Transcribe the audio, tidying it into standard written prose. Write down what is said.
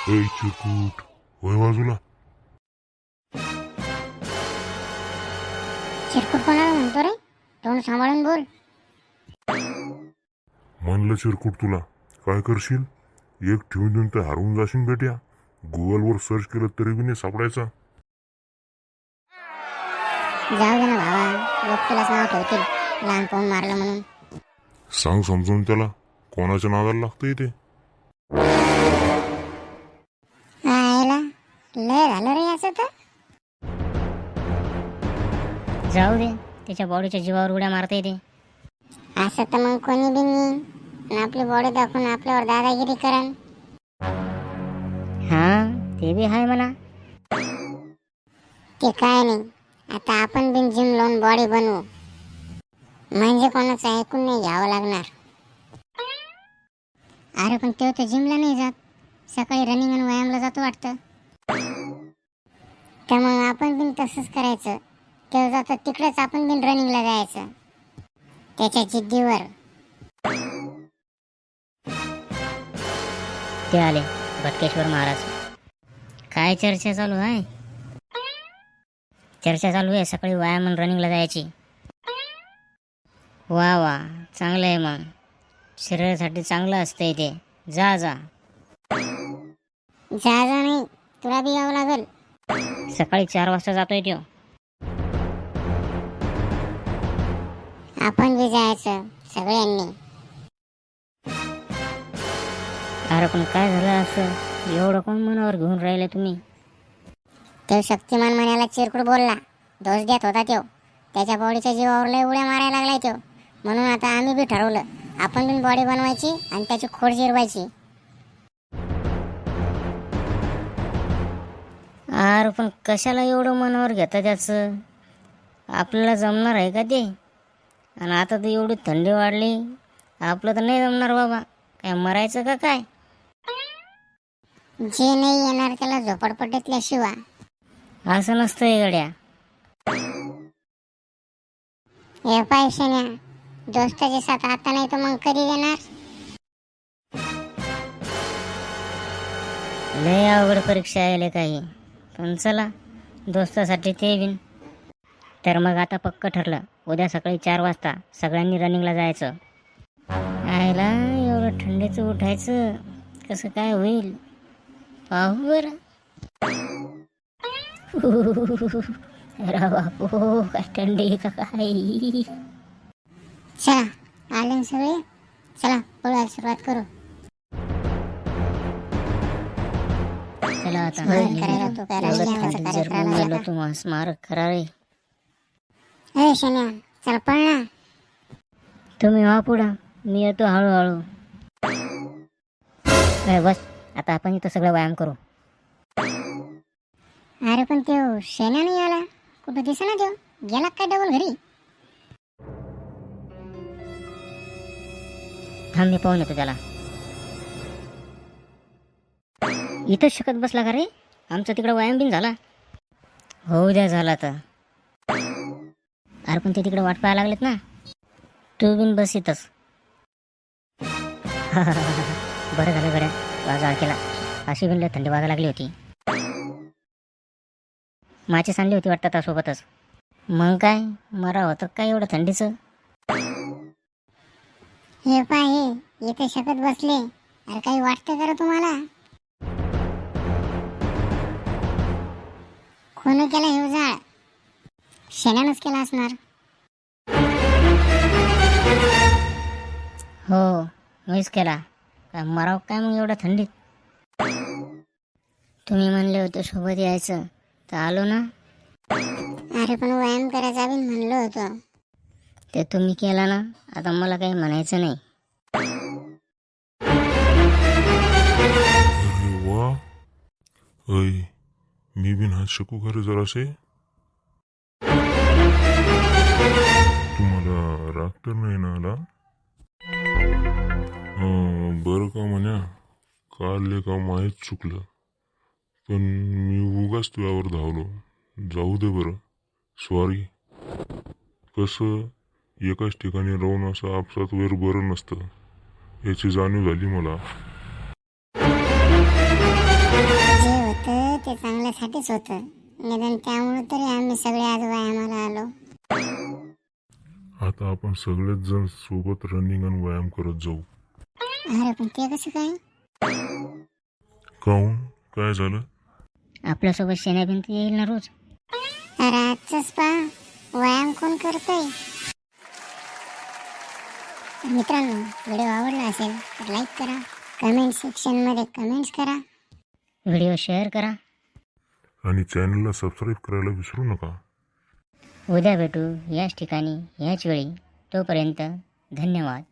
ऐ चिरकुट होय बाजूला. चिरकुट कोणाला म्हणतो रे? तोंड सांभाळून बोल. म्हणलं चिरकुट तुला काय करशील? एक ठेवून देऊन तर हरवून जाशील बेट्या. गुगलवर सर्च केलं तरी बी नाही सापडायचा. जाऊ दे ना भावा, लोक तुलाच नाव ठेवतील लहान पाहून मारलं म्हणून. सांग समजून त्याला कोणाच्या नादाला लागतंय ते. आयला लय झालं रे असं तर. जाऊ दे, त्याच्या बॉडीच्या जीवावर उड्या मारता येते. असं तर मग कोणी बी नाही आपली बॉडी दाखवून आपल्यावर दादागिरी करण. हां, ते बी आहे म्हणा. ते काय नाही, आता आपण बिन जिम लावून बॉडी बनवू म्हणजे कोणाचं ऐकून नाही घ्यावं लागणार. अरे पण तो तर जिमला नाही जात, सकाळी रनिंग आणि व्यायामला जातो वाटतं. तर मग आपण बिन तसंच करायचं. तो जातो तिकडेच आपण बिन रनिंगला जायचं त्याच्या जिद्दीवर. ते आले भटकेश्वर महाराज. काय चर्चा चालू आहे? चर्चा चालू आहे सकाळी व्यायाम आणि रनिंगला जायची. वा वा, चांगलं आहे. मग शरीरासाठी चांगलं असतंय ते. जा जा जा नाही, तुला बी यावं लागल. सकाळी 4 वाजता जातोय तो. आपण बी जायचं सगळ्यांनी. अरे पण काय झालं असं? एवढं कोण मनावर घेऊन राहिले तुम्ही? तो शक्तिमान म्हणायला चिरकुट बोलला, दोष देत होता तो. त्याच्या बॉडीच्या जीवावर लय उड्या मारायला लागलाय तो. म्हणून आता आम्ही बी ठरवलं आपण बी बॉडी बनवायची आणि त्याची खोड जिरवायची. अरे पण कशाला एवढं मनावर घेता त्याचं? आपल्याला जमणार आहे का ते? आणि आता तर एवढी थंडी वाढली, आपलं तर नाही जमणार बाबा. काय मरायचं का काय? जे नाही येणार त्याला झोपडपट्टीतल्याशिवाय. असं नसतंय गड्या. हे पैशाने दोस्ताचे साथ आता नाही तर मग कधी देणार? लय अवघड परीक्षा यायला काही. पण चला, दोस्तासाठी ते बिन. तर मग आता पक्क ठरलं, उद्या सकाळी 4 वाजता सगळ्यांनी रनिंगला जायचं. आयला एवढं थंडीचं उठायचं कसं काय होईल पाहू बरं. अरे बापू, काय थंडी का काय. चला आले सगळे, चला पोळ्याला सुरुवात करू. चला आता करायला तो करायला जर गेलो तू स्मारक करा रे. ए शन्या, चला पळ ना. तुम्ही व्हा पुढं, मी येतो हळूहळू. बस आता आपण इथं सगळं व्यायाम करू. अरे पण तो शेण्या नाही आला, कुठं दिसेना तो. गेला काय डबल घरी? थांब, मी पाहून येतो त्याला. इथंच शकत बसला का रे? आमचा तिकडं व्यायाम बिन झाला. होऊ द्या झाला तर. अरे पण ते तिकडे वाट पाहायला लागलेत ना. तू बिन बस इथंच. बरं झालं गड्या, वाजा केला. अशी बिन लय थंडी वाजायला लागली होती. माची सांडली होती वाटतं त्या सोबतच. मग काय मरा होतं काय एवढं थंडीचं. हे पाहे इथे शकत बसले. अरे काही वाटतं का रे तुम्हाला? कोणी केला हे जाळ? शेण्यानंच केला असणार. हो, मीच केला. काय मराव काय मग एवढ्या थंडीत? तुम्ही म्हणले होते सोबत यायचं तर आलो ना. अरे पण व्यायाम करायचा बी म्हणलं होतं. ते तुम्ही केला ना, आता मला काही म्हणायचं नाही. अरे वा, ऐ मी बिन हात शकू खरे जरासे. तुम्हाला राग तर नाही ना आला? बरं का म्हण्या, काल का माहीत चुकलं, पण मी उगाच तुझ्यावर धावलो. जाऊ दे बरं, सॉरी. कसं एकाच ठिकाणी राहून असं आपसात वेर बरं नसतं याची जाणीव झाली मला. जे होतं ते चांगल्यासाठीच होतं. निदान त्यामुळे तरी आम्ही सगळे आज व्यायामाला आलो. आता आपण सगळेच जण सोबत रनिंग आणि व्यायाम करत जाऊ. अरे पण ते कसं काय? काहून काय झालं? आपल्यासोबत शेण्या भिंती येईल ना रोज. अरे आजच पा व्यायाम कोण करतोय? तर मित्रांनो, व्हिडिओ आवडला असेल तर लाईक करा, कमेंट सेक्शनमध्ये कमेंट्स करा. व्हिडिओ शेअर करा. आणि चॅनलला सबस्क्राईब करायला विसरू नका. उद्या भेटू याच ठिकाणी याच वेळी. तोपर्यंत धन्यवाद.